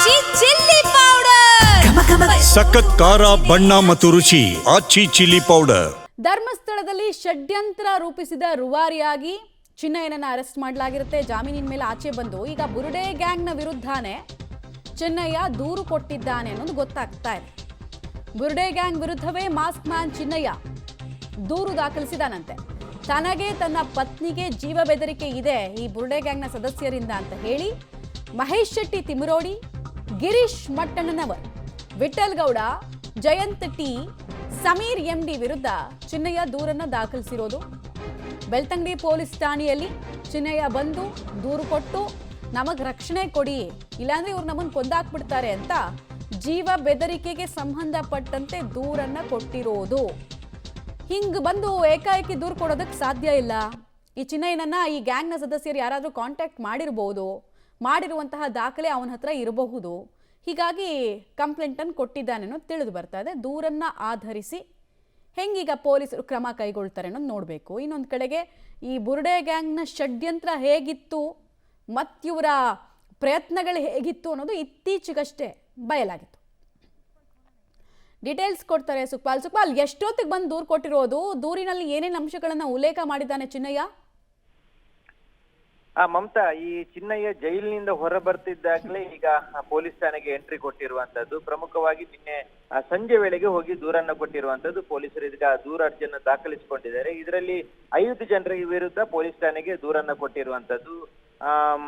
ಆಚಿ chilli powder ಸಖತ್ ಖಾರ ಬಣ್ಣ ಮತ್ತು ರುಚಿ ಆಚಿ ಚಿಲ್ಲಿ ಪೌಡರ್. ಧರ್ಮಸ್ಥಳದಲ್ಲಿ ಷಡ್ಯಂತ್ರ ರೂಪಿಸಿದ ರೂವಾರಿಯಾಗಿ ಚಿನ್ನಯ್ಯನನ್ನ ಅರೆಸ್ಟ್ ಮಾಡಲಾಗಿರುತ್ತೆ. ಜಾಮೀನಿನ ಮೇಲೆ ಆಚೆ ಬಂದು ಈಗ ಬುರುಡೆ ಗ್ಯಾಂಗ್ನ ವಿರುದ್ಧನೇ ಚಿನ್ನಯ್ಯ ದೂರು ಕೊಟ್ಟಿದ್ದಾನೆ ಅನ್ನೋದು ಗೊತ್ತಾಗ್ತಾ ಇದೆ. ಬುರುಡೆ ಗ್ಯಾಂಗ್ ವಿರುದ್ಧವೇ ಮಾಸ್ಕ್ ಮ್ಯಾನ್ ಚಿನ್ನಯ್ಯ ದೂರು ದಾಖಲಿಸಿದಾನಂತೆ. ತನಗೆ ತನ್ನ ಪತ್ನಿಗೆ ಜೀವ ಬೆದರಿಕೆ ಇದೆ ಈ ಬುರುಡೆ ಗ್ಯಾಂಗ್ನ ಸದಸ್ಯರಿಂದ ಅಂತ ಹೇಳಿ ಮಹೇಶ್ ಶೆಟ್ಟಿ ತಿಮರೋಡಿ, ಗಿರೀಶ್ ಮಟ್ಟಣ್ಣನವರ್, ವಿಠಲ್ ಗೌಡ, ಜಯಂತ್ ಟಿ, ಸಮೀರ್ ಎಂಡಿ ವಿರುದ್ಧ ಚಿನ್ನಯ್ಯ ದೂರನ್ನ ದಾಖಲಿಸಿರೋದು. ಬೆಳ್ತಂಗಡಿ ಪೊಲೀಸ್ ಠಾಣೆಯಲ್ಲಿ ಚಿನ್ನಯ್ಯ ಬಂದು ದೂರು ಕೊಟ್ಟು ನಮಗೆ ರಕ್ಷಣೆ ಕೊಡಿ, ಇಲ್ಲಾಂದ್ರೆ ಇವ್ರು ನಮ್ಮನ್ನು ಕೊಂದಾಕ್ಬಿಡ್ತಾರೆ ಅಂತ ಜೀವ ಬೆದರಿಕೆಗೆ ಸಂಬಂಧಪಟ್ಟಂತೆ ದೂರನ್ನ ಕೊಟ್ಟಿರೋದು. ಹಿಂಗ್ ಬಂದು ಏಕಾಏಕಿ ದೂರು ಕೊಡೋದಕ್ಕೆ ಸಾಧ್ಯ ಇಲ್ಲ. ಈ ಚಿನ್ನಯ್ಯನನ್ನ ಈ ಗ್ಯಾಂಗ್ನ ಸದಸ್ಯರು ಯಾರಾದರೂ ಕಾಂಟ್ಯಾಕ್ಟ್ ಮಾಡಿರ್ಬೋದು, ಮಾಡಿರುವಂತಹ ದಾಖಲೆ ಅವನ ಹತ್ರ ಇರಬಹುದು. ಹೀಗಾಗಿ ಕಂಪ್ಲೇಂಟನ್ನು ಕೊಟ್ಟಿದ್ದಾನೆ ಅನ್ನೋದು ತಿಳಿದು ಬರ್ತಾ ಇದೆ. ದೂರನ್ನ ಆಧರಿಸಿ ಹೆಂಗೀಗ ಪೊಲೀಸರು ಕ್ರಮ ಕೈಗೊಳ್ತಾರೆ ಅನ್ನೋದು ನೋಡಬೇಕು. ಇನ್ನೊಂದು ಕಡೆಗೆ ಈ ಬುರುಡೆ ಗ್ಯಾಂಗ್ನ ಷಡ್ಯಂತ್ರ ಹೇಗಿತ್ತು ಮತ್ತಿವರ ಪ್ರಯತ್ನಗಳು ಹೇಗಿತ್ತು ಅನ್ನೋದು ಇತ್ತೀಚೆಗಷ್ಟೇ ಬಯಲಾಗಿತ್ತು. ಡೀಟೇಲ್ಸ್ ಕೊಡ್ತಾರೆ ಸುಕ್ಪಾಲ್, ಎಷ್ಟೊತ್ತಿಗೆ ಬಂದು ದೂರು ಕೊಟ್ಟಿರೋದು, ದೂರಿನಲ್ಲಿ ಏನೇನು ಅಂಶಗಳನ್ನು ಉಲ್ಲೇಖ ಮಾಡಿದ್ದಾನೆ ಚಿನ್ನಯ್ಯ? ಮಮತಾ, ಈ ಚಿನ್ನಯ್ಯ ಜೈಲಿನಿಂದ ಹೊರ ಬರ್ತಿದ್ದಾಗಲೇ ಈಗ ಪೊಲೀಸ್ ಠಾಣೆಗೆ ಎಂಟ್ರಿ ಕೊಟ್ಟಿರುವಂತದ್ದು. ಪ್ರಮುಖವಾಗಿ ನಿನ್ನೆ ಸಂಜೆ ವೇಳೆಗೆ ಹೋಗಿ ದೂರನ್ನ ಕೊಟ್ಟಿರುವಂತದ್ದು. ಪೊಲೀಸರು ಇದೀಗ ದೂರ ಅರ್ಜಿಯನ್ನು ದಾಖಲಿಸಿಕೊಂಡಿದ್ದಾರೆ. ಇದರಲ್ಲಿ 5 ಜನರ ವಿರುದ್ಧ ಪೊಲೀಸ್ ಠಾಣೆಗೆ ದೂರನ್ನ ಕೊಟ್ಟಿರುವಂತದ್ದು.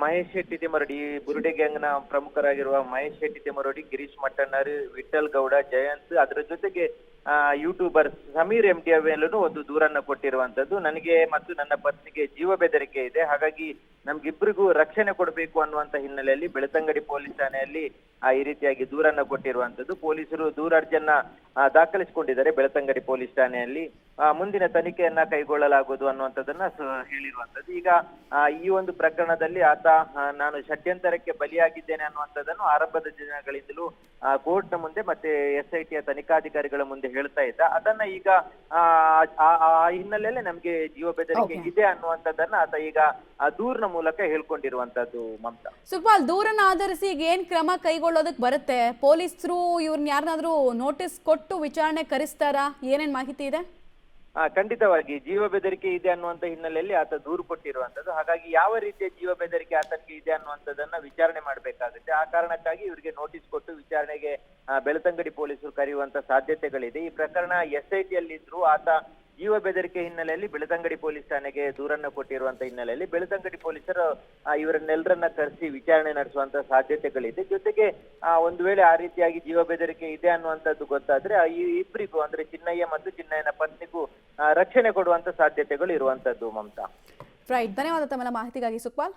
ಮಹೇಶ್ ಶೆಟ್ಟಿ ತಿಮರೋಡಿ, ಬುರುಡೆ ಗ್ಯಾಂಗ್ನ ಪ್ರಮುಖರಾಗಿರುವ ಮಹೇಶ್ ಶೆಟ್ಟಿ ತಿಮರೋಡಿ, ಗಿರೀಶ್ ಮಟ್ಟಣ್ಣರ್, ವಿಠಲ್ ಗೌಡ, ಜಯಂತ್, ಅದರ ಜೊತೆಗೆ ಯೂಟ್ಯೂಬರ್ ಸಮೀರ್ ಎಂಡಿ ಮೇಲೂ ಒಂದು ದೂರನ್ನ ಕೊಟ್ಟಿರುವಂತದ್ದು. ನನಗೆ ಮತ್ತು ನನ್ನ ಪತ್ನಿಗೆ ಜೀವ ಬೆದರಿಕೆ ಇದೆ, ಹಾಗಾಗಿ ನಮ್ಗಿಬ್ಬರಿಗೂ ರಕ್ಷಣೆ ಕೊಡಬೇಕು ಅನ್ನುವಂತ ಹಿನ್ನೆಲೆಯಲ್ಲಿ ಬೆಳ್ತಂಗಡಿ ಪೊಲೀಸ್ ಠಾಣೆಯಲ್ಲಿ ಈ ರೀತಿಯಾಗಿ ದೂರನ್ನ ಕೊಟ್ಟಿರುವಂತದ್ದು. ಪೊಲೀಸರು ದೂರ ಅರ್ಜಿಯನ್ನ ದಾಖಲಿಸಿಕೊಂಡಿದ್ದಾರೆ ಬೆಳ್ತಂಗಡಿ ಪೊಲೀಸ್ ಠಾಣೆಯಲ್ಲಿ. ಮುಂದಿನ ತನಿಖೆಯನ್ನ ಕೈಗೊಳ್ಳಲಾಗುವುದು ಅನ್ನುವಂಥದ್ದನ್ನ ಹೇಳಿರುವಂತದ್ದು. ಈಗ ಈ ಒಂದು ಪ್ರಕರಣದಲ್ಲಿ ಆತ ನಾನು ಷಡ್ಯಂತರಕ್ಕೆ ಬಲಿಯಾಗಿದ್ದೇನೆ ಅನ್ನುವಂಥದ್ದನ್ನು ಆರಂಭದ ದಿನಗಳಿಂದಲೂ ಕೋರ್ಟ್ನ ಮುಂದೆ ಮತ್ತೆ SIT ತನಿಖಾಧಿಕಾರಿಗಳ ಮುಂದೆ ಹೇಳ್ತಾ ಇದ್ದ. ಅದನ್ನ ಈಗ ಆ ಹಿನ್ನೆಲೆಯಲ್ಲಿ ನಮ್ಗೆ ಜೀವ ಬೆದರಿಕೆ ಇದೆ ಅನ್ನುವಂಥದ್ದನ್ನ ಆತ ಈಗ ದೂರಿನ ಮೂಲಕ ಹೇಳ್ಕೊಂಡಿರುವಂತದ್ದು. ಮಮತಾ, ಸುಕ್ಪಾಲ್, ದೂರನ್ನ ಆಧರಿಸಿ ಈಗ ಏನ್ ಕ್ರಮ ಕೈಗೊಳ್ಳೋದಕ್ಕೆ ಬರುತ್ತೆ? ಪೊಲೀಸರು ಇವ್ರನ್ನ ಯಾರನ್ನಾದ್ರೂ ನೋಟಿಸ್ ಕೊಟ್ಟು ವಿಚಾರಣೆ ಕರೆಸ್ತಾರಾ? ಏನೇನ್ ಮಾಹಿತಿ ಇದೆ? ಖಂಡಿತವಾಗಿ ಜೀವ ಬೆದರಿಕೆ ಇದೆ ಅನ್ನುವಂತ ಹಿನ್ನೆಲೆಯಲ್ಲಿ ಆತ ದೂರು ಕೊಟ್ಟಿರುವಂತದ್ದು. ಹಾಗಾಗಿ ಯಾವ ರೀತಿಯ ಜೀವ ಬೆದರಿಕೆ ಆತನಿಗೆ ಇದೆ ಅನ್ನುವಂಥದ್ದನ್ನ ವಿಚಾರಣೆ ಮಾಡಬೇಕಾಗುತ್ತೆ. ಆ ಕಾರಣಕ್ಕಾಗಿ ಇವರಿಗೆ ನೋಟಿಸ್ ಕೊಟ್ಟು ವಿಚಾರಣೆಗೆ ಬೆಳ್ತಂಗಡಿ ಪೊಲೀಸರು ಕರೆಯುವಂತ ಸಾಧ್ಯತೆಗಳಿದೆ. ಈ ಪ್ರಕರಣ SIT ಯಲ್ಲಿದ್ರು ಆತ ಜೀವ ಬೆದರಿಕೆ ಹಿನ್ನೆಲೆಯಲ್ಲಿ ಬೆಳ್ತಂಗಡಿ ಪೊಲೀಸ್ ಠಾಣೆಗೆ ದೂರನ್ನ ಕೊಟ್ಟಿರುವಂತ ಹಿನ್ನೆಲೆಯಲ್ಲಿ ಬೆಳ್ತಂಗಡಿ ಪೊಲೀಸರು ಇವರನ್ನೆಲ್ಲರನ್ನ ಕರೆಸಿ ವಿಚಾರಣೆ ನಡೆಸುವಂತ ಸಾಧ್ಯತೆಗಳಿದೆ. ಜೊತೆಗೆ ಒಂದು ವೇಳೆ ಆ ರೀತಿಯಾಗಿ ಜೀವ ಬೆದರಿಕೆ ಇದೆ ಅನ್ನುವಂಥದ್ದು ಗೊತ್ತಾದ್ರೆ ಈ ಇಬ್ಬರಿಗೂ ಅಂದ್ರೆ ಚಿನ್ನಯ್ಯ ಮತ್ತು ಚಿನ್ನಯ್ಯನ ಪತ್ನಿಗೂ ರಕ್ಷಣೆ ಕೊಡುವಂತ ಸಾಧ್ಯತೆಗಳು ಇರುವಂತದ್ದು. ಮಮತಾ, ರೈಟ್, ಧನ್ಯವಾದ ತಮ್ಮ ಮಾಹಿತಿಗಾಗಿ ಸುಕ್ಪಾಲ್.